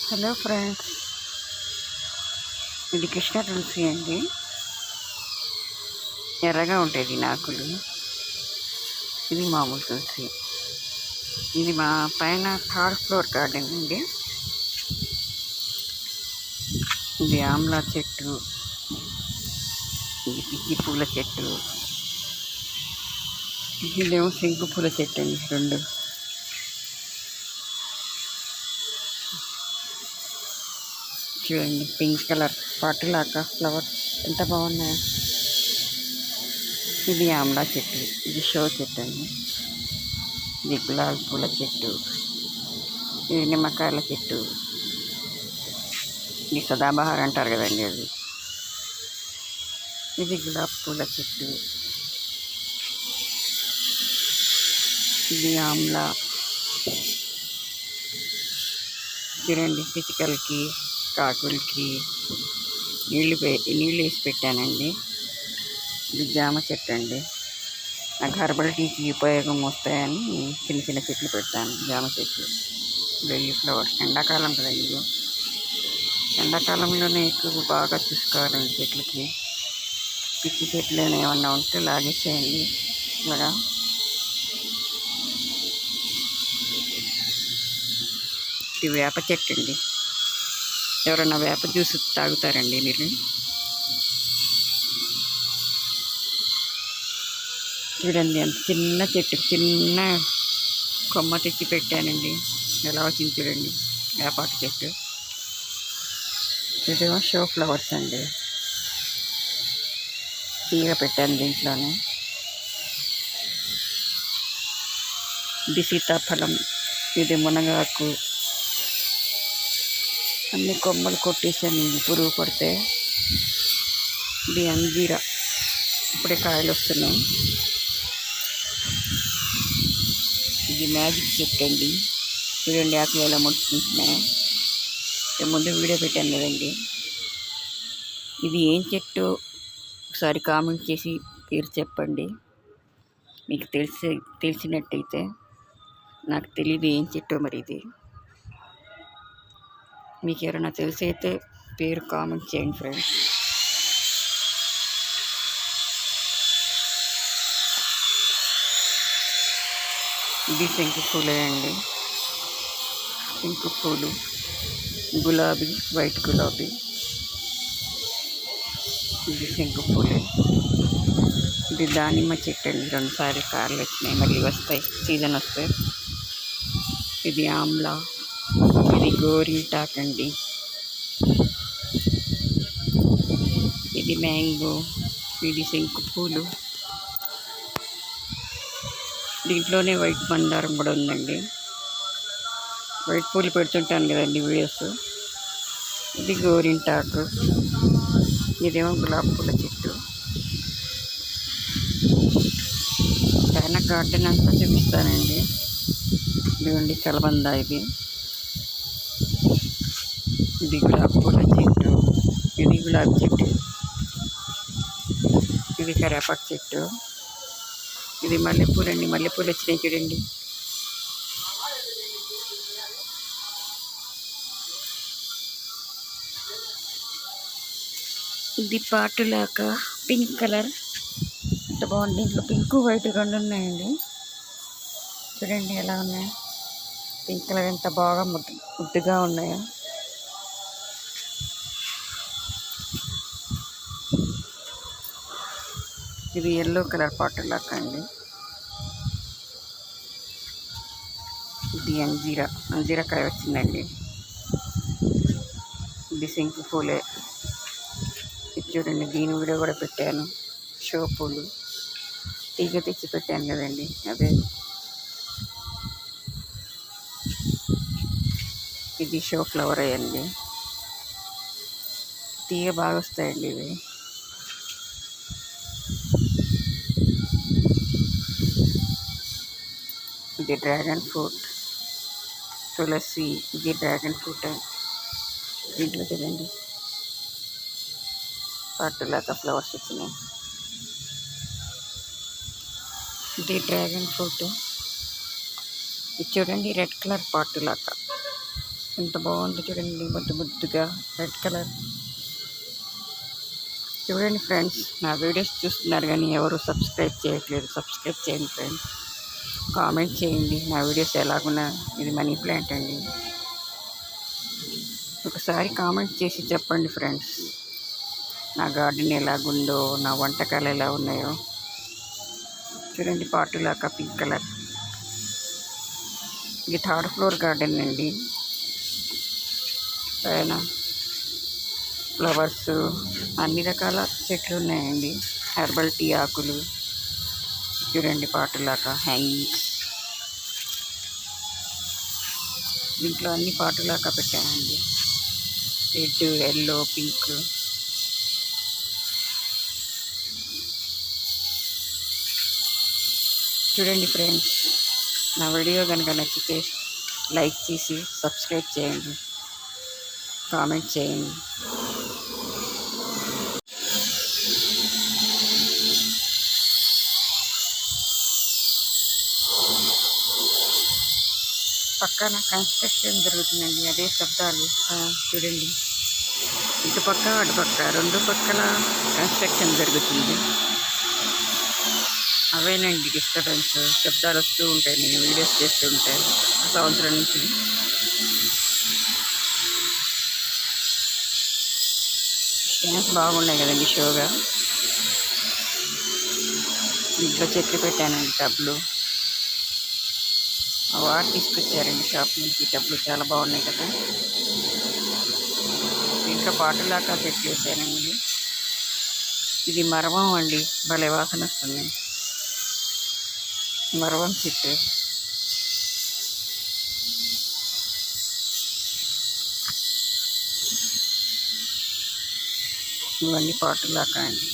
Hello friends, ఇది కృష్ణ తులసి అండి. ఎర్రగా ఉంటాయి దీని ఆకులు. ఇది మామూలు తులసి. ఇది మా పైన థర్డ్ ఫ్లోర్ గార్డెన్ అండి. ఇది ఆమ్లా చెట్టు, ఇది పిచ్చి పూల చెట్టు, ఇదేమో శంకు పూల చెట్టు అండి. రెండు చూడండి, పింక్ కలర్ పాటులాగా ఫ్లవర్స్ ఎంత బాగున్నాయి. ఇది ఆమ్లా చెట్టు, ఇది షో చెట్టు అండి. ఇది గులాబీ పూల చెట్టు, ఇది నిమ్మకాయల చెట్టు, ఇది సదాబహార్ అంటారు కదండి అది. ఇది గులాబీ పూల చెట్టు, ఇది ఆమ్లా. చూడండి, పిచ్చుకలకి కాకులకి నీళ్ళు వేసి పెట్టానండి. ఇది జామ చెట్టు అండి. నాకు హెర్బల్ టీకి ఉపయోగం వస్తాయని చిన్న చిన్న చెట్లు పెట్టాను. జామ చెట్లు, లిల్లీ ఫ్లవర్స్. ఎండాకాలం కదా ఇది. ఎండాకాలంలోనే ఎక్కువ బాగా చూసుకోవాలండి చెట్లకి. పిచ్చి చెట్లు ఏమన్నా ఉంటే లాగేసేయండి. ఇలాగా ఇది వేప చెట్టు అండి. ఎవరన్నా వేప జ్యూస్ తాగుతారండి మీరు? చూడండి, అంత చిన్న చెట్టు, చిన్న కొమ్మ తెచ్చి పెట్టానండి. ఎలా వచ్చింది చూడండి, వేపాకు చెట్టు. ఇదేమో షో ఫ్లవర్స్ అండి. తీగ పెట్టాను దీంట్లోనే. ఇది సీతాఫలం, ఇది మునగాకు. అన్ని కొమ్మలు కొట్టేసాను పురుగు పడితే. ఇది అంజీరా, ఇప్పుడే కాయలు వస్తున్నాయి. ఇది మ్యాజిక్ చెట్టు అండి. చూడండి, ఆకులు ఎలా ముట్టుకుంటున్నాయి. ముందు వీడియో పెట్టాను కదండి. ఇది ఏం చెట్టు ఒకసారి కామెంట్ చేసి పేరు చెప్పండి. మీకు తెలిసినట్టయితే. నాకు తెలియదు ఏం చెట్టు మరి ఇది. మీకు ఎవరైనా తెలిసైతే పేరు కామెంట్ చేయండి ఫ్రెండ్స్. ఇది శంకు పూలే అండి. శంకు పూలు, గులాబీ, వైట్ గులాబీ. ఇది శంకు పూలే. ఇది దానిమ్మ చెట్టు అండి. 2 సార్లు కార్లు వచ్చినాయి, మళ్ళీ వస్తాయి, సీజన్ వస్తాయి. ఇది ఆమ్లా, ఇది గోరింటాక్ అండి. ఇది మ్యాంగో, ఇది శంకు పూలు. దీంట్లోనే వైట్ మందారం కూడా ఉందండి. వైట్ పూలు పెడుతుంటాను కదండి వీడియోస్. ఇది గోరింటాకు, ఇదేమో గులాబీ పూల చెట్టు. పైన గార్డెన్ అంతా చూపిస్తానండి. ఇదిగోండి కలబంద. ఇది గులాబీ పూల చెట్టు, ఇది గులాబీ చెట్టు, ఇది కరేపాకు చెట్టు, ఇది మల్లెపూలు అండి. మల్లెపూలు వచ్చినాయి చూడండి. ఇది పాటులాగా పింక్ కలర్, ఎంత బాగుంది. దీంట్లో పింక్ వైట్ 2 ఉన్నాయండి. చూడండి ఎలా ఉన్నాయి. పింక్ కలర్ ఎంత బాగా ముద్దుగా ఉన్నాయో. ఇది ఎల్లో కలర్ పాటులాగా అండి. ఇది అంజీరకాయ వచ్చిందండి. ఇది శంకు పూలే. ఇది చూడండి, దీని వీడియో కూడా పెట్టాను. షో పూలు తీగ తెచ్చి పెట్టాను కదండి, అదే. ఇది షో ఫ్లవర్ అయ్యండి. తీగ బాగా వస్తాయండి ఇవి. ఇది డ్రాగన్ ఫ్రూట్, తులసి. ఇది డ్రాగన్ ఫ్రూట్. దీంట్లో చూడండి పాటులాగా ఫ్లవర్స్ వచ్చినాయి. ఇది డ్రాగన్ ఫ్రూట్. ఇది చూడండి రెడ్ కలర్ పాటులాగా. ఎంత బాగుందో చూడండి, ముద్దు ముద్దుగా రెడ్ కలర్. చూడండి ఫ్రెండ్స్, నా వీడియోస్ చూస్తున్నారు కానీ ఎవరు సబ్స్క్రైబ్ చేయట్లేదు. సబ్స్క్రైబ్ చేయండి ఫ్రెండ్స్, కామెంట్ చేయండి నా వీడియోస్ ఎలాగున్నా. ఇది మనీ ప్లాంట్ అండి. ఒకసారి కామెంట్ చేసి చెప్పండి ఫ్రెండ్స్, నా గార్డెన్ ఎలాగుందో, నా వంటకాలు ఎలా ఉన్నాయో. చూడండి, పాటులాగా పింక్ కలర్. ఇది 3rd ఫ్లోర్ గార్డెన్ అండి. పైన ఫ్లవర్స్, అన్ని రకాల చెట్లు ఉన్నాయండి. హెర్బల్ టీ ఆకులు. చూడండి, పాటులాగా హ్యాంగింగ్స్. దీంట్లో అన్ని పాటులాగా పెట్టానండి. Red, yellow, pink. చూడండి ఫ్రెండ్స్, నా వీడియో కనుక నచ్చితే లైక్ చేసి సబ్స్క్రైబ్ చేయండి, కామెంట్ చేయండి. పక్కన కన్స్ట్రక్షన్ జరుగుతుందండి, అదే శబ్దాలు. చూడండి, ఇటుపక్క అటుపక్క 2 పక్కల కన్స్ట్రక్షన్ జరుగుతుంది. అవేనండి డిస్టర్బెన్స్, శబ్దాలు వస్తూ ఉంటాయి. నేను వీడియోస్ చేస్తూ ఉంటాను సంవత్సరం నుంచి. స్టాండ్స్ బాగున్నాయి కదండి షోగా. ఇంట్లో చెట్లు పెట్టానండి, టబ్లు. వారు తీసుకొచ్చారండి షాప్ నుంచి టబ్లు, చాలా బాగున్నాయి కదా. ఇంకా పాటులాగా చెట్లు వేసానండి. ఇది మరవం అండి, భలే వాసన వస్తుంది. మరవం చెట్టు. ఇవన్నీ పాటులాగా అండి.